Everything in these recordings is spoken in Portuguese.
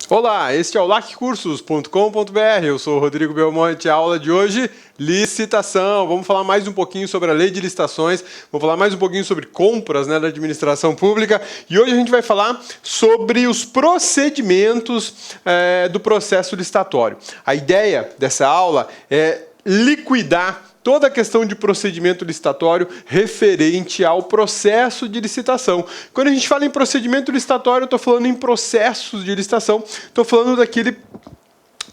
Olá, este é o laccursos.com.br, eu sou o Rodrigo Belmonte, a aula de hoje, licitação. Vamos falar mais um pouquinho sobre a lei de licitações, vamos falar mais um pouquinho sobre compras, da administração pública, e hoje a gente vai falar sobre os procedimentos do processo licitatório. A ideia dessa aula é liquidar toda a questão de procedimento licitatório referente ao processo de licitação. Quando a gente fala em procedimento licitatório, eu estou falando em processos de licitação, estou falando daquele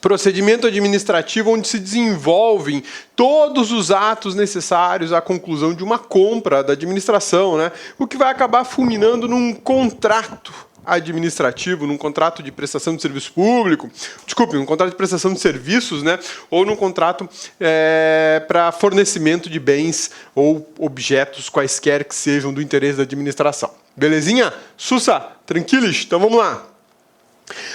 procedimento administrativo onde se desenvolvem todos os atos necessários à conclusão de uma compra da administração, o que vai acabar fulminando num contrato administrativo, num contrato de prestação de serviço público, num contrato de prestação de serviços, ou num contrato para fornecimento de bens ou objetos quaisquer que sejam do interesse da administração. Belezinha? Sussa? Tranquilos? Então vamos lá.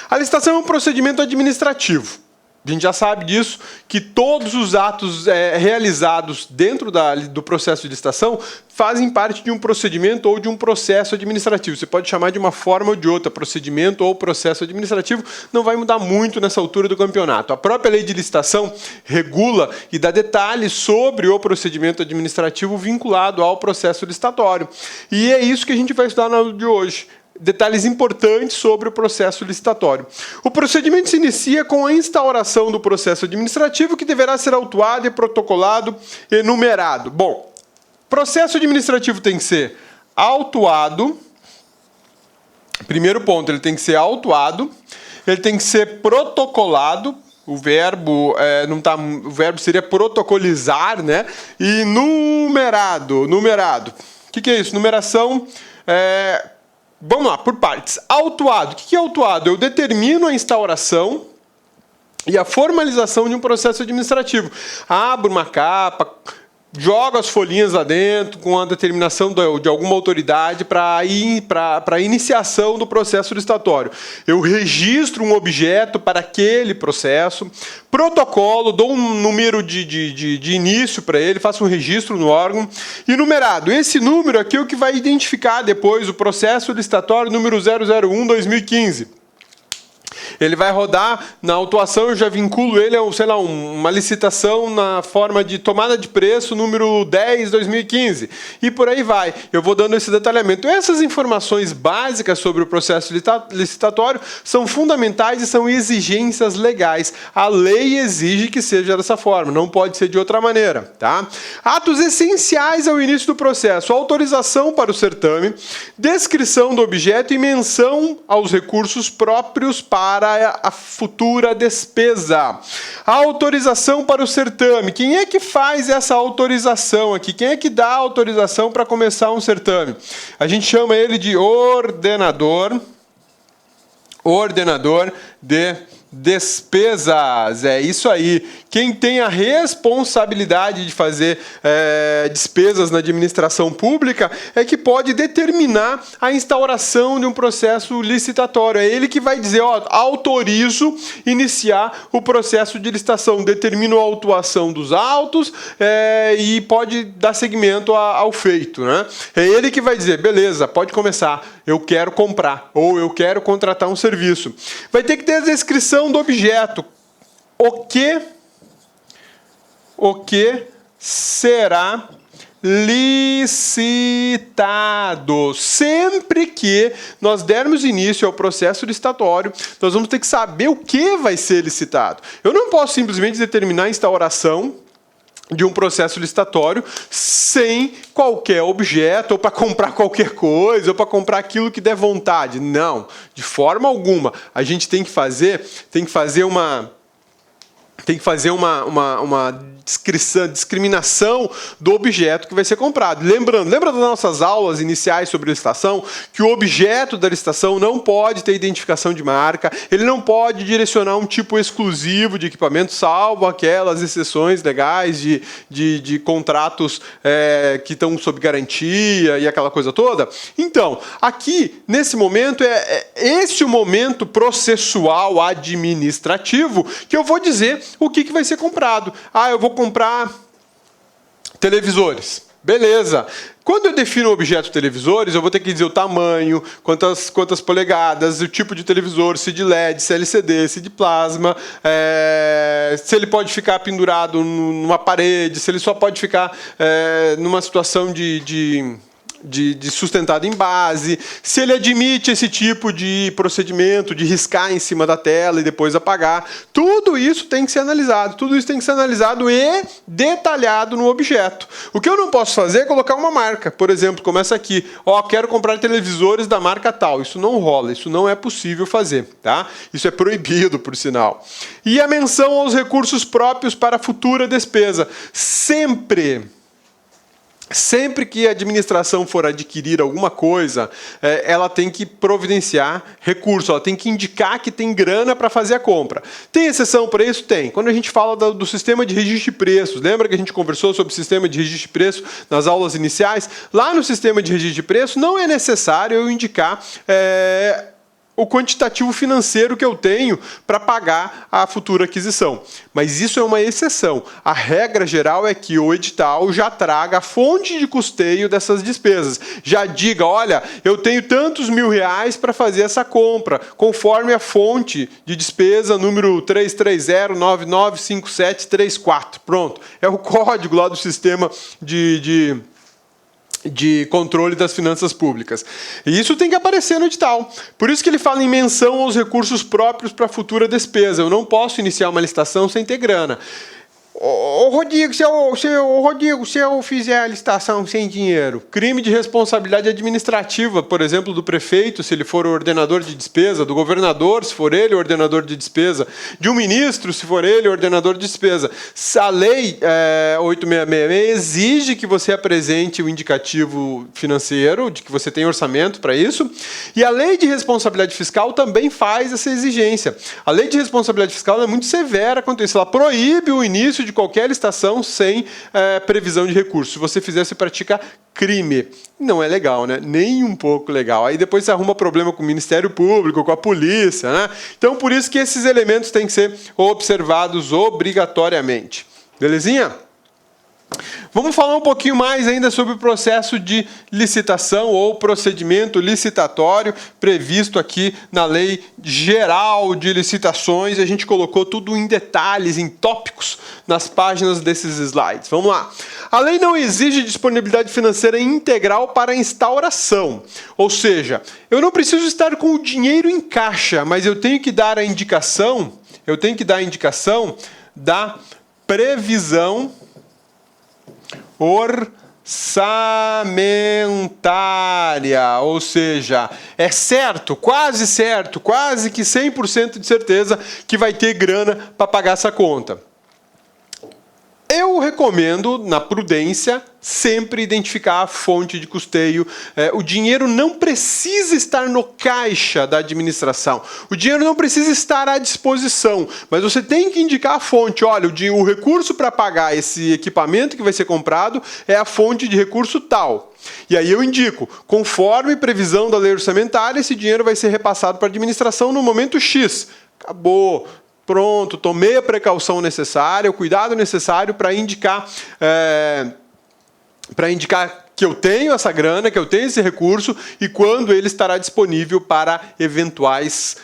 A licitação é um procedimento administrativo. A gente já sabe disso, que todos os atos realizados dentro do processo de licitação fazem parte de um procedimento ou de um processo administrativo. Você pode chamar de uma forma ou de outra, procedimento ou processo administrativo, não vai mudar muito nessa altura do campeonato. A própria lei de licitação regula e dá detalhes sobre o procedimento administrativo vinculado ao processo licitatório. E é isso que a gente vai estudar na aula de hoje. Detalhes importantes sobre o processo licitatório. O procedimento se inicia com a instauração do processo administrativo, que deverá ser autuado e protocolado e numerado. Bom, processo administrativo tem que ser autuado. Primeiro ponto, ele tem que ser autuado, ele tem que ser protocolado. O verbo o verbo seria protocolizar, E numerado. O que é isso? Numeração Vamos lá, por partes. Autuado. O que é autuado? Eu determino a instauração e a formalização de um processo administrativo. Abro uma capa, jogo as folhinhas lá dentro com a determinação de alguma autoridade para a iniciação do processo licitatório. Eu registro um objeto para aquele processo, protocolo, dou um número de início para ele, faço um registro no órgão e numerado. Esse número aqui é o que vai identificar depois o processo licitatório número 001/2015. Ele vai rodar na autuação, eu já vinculo ele a, uma licitação na forma de tomada de preço número 10/2015. E por aí vai. Eu vou dando esse detalhamento. Essas informações básicas sobre o processo licitatório são fundamentais e são exigências legais. A lei exige que seja dessa forma, não pode ser de outra maneira. Tá? Atos essenciais ao início do processo: autorização para o certame, descrição do objeto e menção aos recursos próprios para a futura despesa. A autorização para o certame. Quem é que faz essa autorização aqui? Quem é que dá a autorização para começar um certame? A gente chama ele de ordenador de despesas. É isso aí. Quem tem a responsabilidade de fazer despesas na administração pública é que pode determinar a instauração de um processo licitatório. É ele que vai dizer, autorizo iniciar o processo de licitação, determino a autuação dos autos e pode dar seguimento ao feito. É ele que vai dizer, beleza, pode começar, eu quero comprar ou eu quero contratar um serviço. Vai ter que ter a descrição do objeto. O que será licitado. Sempre que nós dermos início ao processo licitatório, nós vamos ter que saber o que vai ser licitado. Eu não posso simplesmente determinar a instauração de um processo licitatório sem qualquer objeto, ou para comprar qualquer coisa, ou para comprar aquilo que der vontade. Não, de forma alguma. A gente tem que fazer uma discriminação do objeto que vai ser comprado. Lembra das nossas aulas iniciais sobre licitação, que o objeto da licitação não pode ter identificação de marca, ele não pode direcionar um tipo exclusivo de equipamento, salvo aquelas exceções legais de contratos que estão sob garantia e aquela coisa toda. Então, aqui, nesse momento, esse o momento processual administrativo que eu vou dizer o que vai ser comprado. Eu vou comprar televisores. Beleza. Quando eu defino o objeto televisores, eu vou ter que dizer o tamanho, quantas polegadas, o tipo de televisor, se de LED, se LCD, se de plasma, se ele pode ficar pendurado numa parede, se ele só pode ficar numa situação de sustentado em base, se ele admite esse tipo de procedimento de riscar em cima da tela e depois apagar. Tudo isso tem que ser analisado, e detalhado no objeto. O que eu não posso fazer é colocar uma marca. Por exemplo, começa aqui, quero comprar televisores da marca tal. Isso não rola, isso não é possível fazer, tá? Isso é proibido, por sinal. E a menção aos recursos próprios para futura despesa. Sempre que a administração for adquirir alguma coisa, ela tem que providenciar recurso, ela tem que indicar que tem grana para fazer a compra. Tem exceção para isso? Tem. Quando a gente fala do sistema de registro de preços, lembra que a gente conversou sobre o sistema de registro de preços nas aulas iniciais? Lá no sistema de registro de preços não é necessário eu indicar o quantitativo financeiro que eu tenho para pagar a futura aquisição. Mas isso é uma exceção. A regra geral é que o edital já traga a fonte de custeio dessas despesas. Já diga, olha, eu tenho tantos R$1.000 para fazer essa compra, conforme a fonte de despesa número 330995734. Pronto. É o código lá do sistema de controle das finanças públicas. E isso tem que aparecer no edital. Por isso que ele fala em menção aos recursos próprios para futura despesa. Eu não posso iniciar uma licitação sem ter grana. Rodrigo, se eu fizer a licitação sem dinheiro, crime de responsabilidade administrativa, por exemplo, do prefeito, se ele for o ordenador de despesa, do governador, se for ele o ordenador de despesa, de um ministro, se for ele o ordenador de despesa. A lei 8666 exige que você apresente o indicativo financeiro, de que você tem orçamento para isso, e a lei de responsabilidade fiscal também faz essa exigência. A lei de responsabilidade fiscal é muito severa quanto a isso. Ela proíbe o início de qualquer licitação sem previsão de recurso. Se você fizer, você pratica crime. Não é legal, né? Nem um pouco legal. Aí depois você arruma problema com o Ministério Público, com a polícia, né? Então, por isso que esses elementos têm que ser observados obrigatoriamente. Belezinha? Vamos falar um pouquinho mais ainda sobre o processo de licitação ou procedimento licitatório previsto aqui na Lei Geral de Licitações. A gente colocou tudo em detalhes, em tópicos, nas páginas desses slides. Vamos lá. A lei não exige disponibilidade financeira integral para a instauração. Ou seja, eu não preciso estar com o dinheiro em caixa, mas eu tenho que dar a indicação, da previsão orçamentária, ou seja, é certo, quase que 100% de certeza que vai ter grana para pagar essa conta. Eu recomendo, na prudência, sempre identificar a fonte de custeio. O dinheiro não precisa estar no caixa da administração. O dinheiro não precisa estar à disposição. Mas você tem que indicar a fonte. Olha, o recurso para pagar esse equipamento que vai ser comprado é a fonte de recurso tal. E aí eu indico, conforme previsão da lei orçamentária, esse dinheiro vai ser repassado para a administração no momento X. Acabou. Pronto, tomei a precaução necessária, o cuidado necessário para indicar que eu tenho essa grana, que eu tenho esse recurso e quando ele estará disponível para eventuais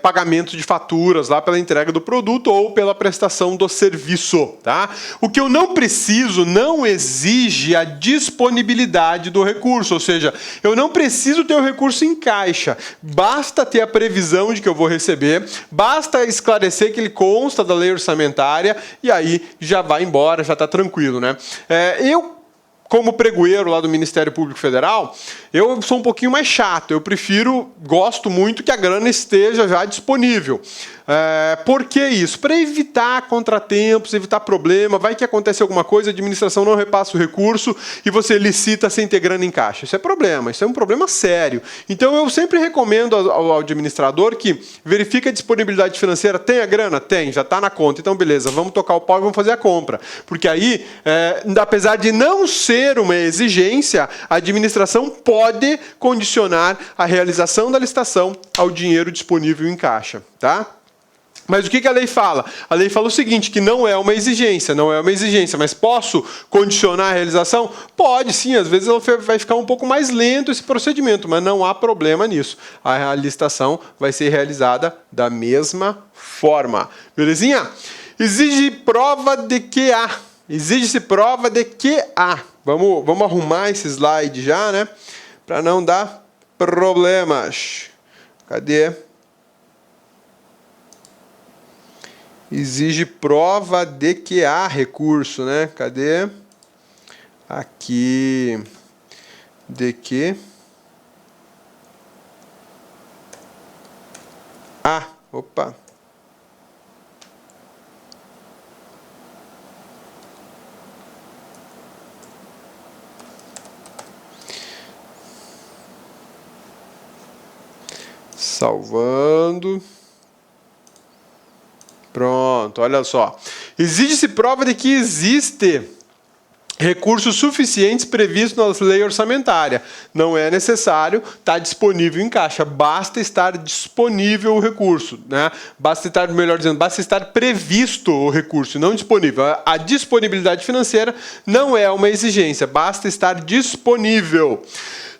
pagamentos de faturas lá pela entrega do produto ou pela prestação do serviço. Tá? O que eu não preciso não exige a disponibilidade do recurso, ou seja, eu não preciso ter o recurso em caixa, basta ter a previsão de que eu vou receber, basta esclarecer que ele consta da lei orçamentária e aí já vai embora, já está tranquilo. Né? Como pregoeiro lá do Ministério Público Federal, eu sou um pouquinho mais chato. Eu gosto muito que a grana esteja já disponível. Por que isso? Para evitar contratempos, evitar problema. Vai que acontece alguma coisa, a administração não repassa o recurso e você licita sem ter grana em caixa. Isso é problema, isso é um problema sério. Então eu sempre recomendo ao administrador que verifique a disponibilidade financeira. Tem a grana? Tem, já está na conta. Então beleza, vamos tocar o pau e vamos fazer a compra. Porque aí, apesar de não ser uma exigência, a administração pode condicionar a realização da licitação ao dinheiro disponível em caixa. Tá? Mas o que a lei fala? A lei fala o seguinte, que não é uma exigência, mas posso condicionar a realização? Pode, sim, às vezes vai ficar um pouco mais lento esse procedimento, mas não há problema nisso. A licitação vai ser realizada da mesma forma. Belezinha? Exige prova de que há. Exige-se prova de que há. Vamos arrumar esse slide já, né? Para não dar problemas. Cadê? Exige prova de que há recurso, né? Cadê? Aqui. De que há. Opa. Salvando. Pronto, olha só. Exige-se prova de que existe recursos suficientes previstos na lei orçamentária. Não é necessário estar disponível em caixa, basta estar disponível o recurso, né? Basta estar previsto o recurso, não disponível. A disponibilidade financeira não é uma exigência, basta estar disponível.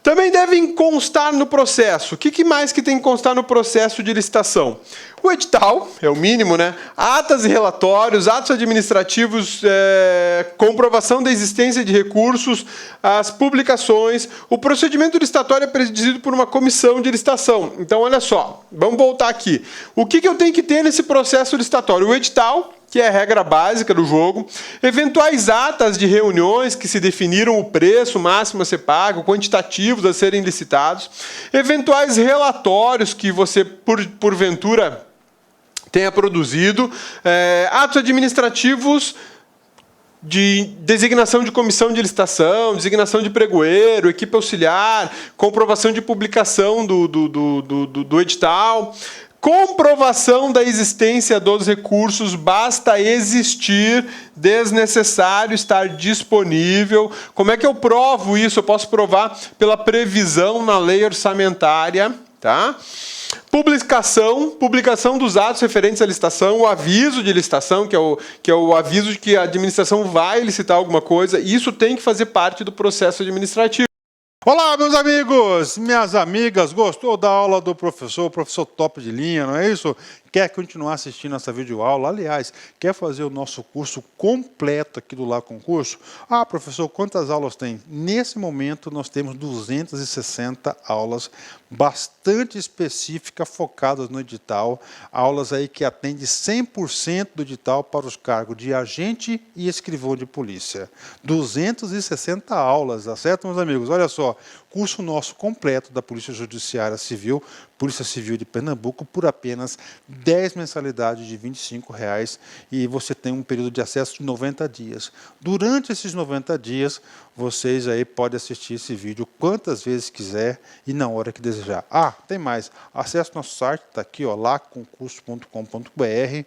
Também devem constar no processo. O que mais que tem que constar no processo de licitação? O edital, é o mínimo, né? Atas e relatórios, atos administrativos, comprovação da existência de recursos, as publicações. O procedimento licitatório é presidido por uma comissão de licitação. Então, olha só, vamos voltar aqui. O que eu tenho que ter nesse processo licitatório? O edital, que é a regra básica do jogo, eventuais atas de reuniões que se definiram o preço máximo a ser pago, quantitativos a serem licitados, eventuais relatórios que você, porventura, tenha produzido, atos administrativos de designação de comissão de licitação, designação de pregoeiro, equipe auxiliar, comprovação de publicação do edital. Comprovação da existência dos recursos, basta existir, desnecessário estar disponível. Como é que eu provo isso? Eu posso provar pela previsão na lei orçamentária, tá? Publicação dos atos referentes à licitação, o aviso de licitação, que é o aviso de que a administração vai licitar alguma coisa, isso tem que fazer parte do processo administrativo. Olá, meus amigos, minhas amigas, gostou da aula do professor top de linha, não é isso? Quer continuar assistindo essa videoaula? Aliás, quer fazer o nosso curso completo aqui do Lá Concurso? Ah, professor, quantas aulas tem? Nesse momento, nós temos 260 aulas bastante específicas, focadas no edital, aulas aí que atendem 100% do edital para os cargos de agente e escrivão de polícia. 260 aulas, tá certo, meus amigos? Olha só, curso nosso completo da Polícia Judiciária Civil, Polícia Civil de Pernambuco, por apenas 10 mensalidades de R$ 25,00 e você tem um período de acesso de 90 dias. Durante esses 90 dias, vocês aí podem assistir esse vídeo quantas vezes quiser e na hora que desejar. Ah, tem mais. Acesse nosso site, está aqui, ó, laconcurso.com.br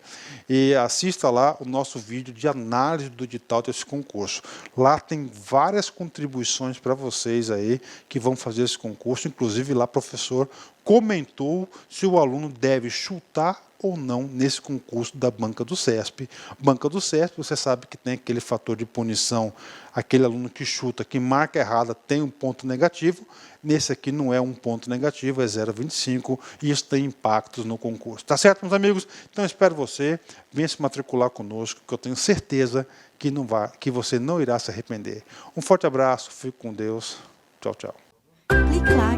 e assista lá o nosso vídeo de análise do edital desse concurso. Lá tem várias contribuições para vocês aí que vão fazer esse concurso, inclusive lá o professor comentou se o aluno deve chutar ou não nesse concurso da banca do CESP. Banca do CESP, você sabe que tem aquele fator de punição, aquele aluno que chuta, que marca errada, tem um ponto negativo. Nesse aqui não é um ponto negativo, é 0,25 e isso tem impactos no concurso. Tá certo, meus amigos? Então espero você, venha se matricular conosco, que eu tenho certeza que você não irá se arrepender. Um forte abraço, fique com Deus. Tchau, tchau. Clique lá.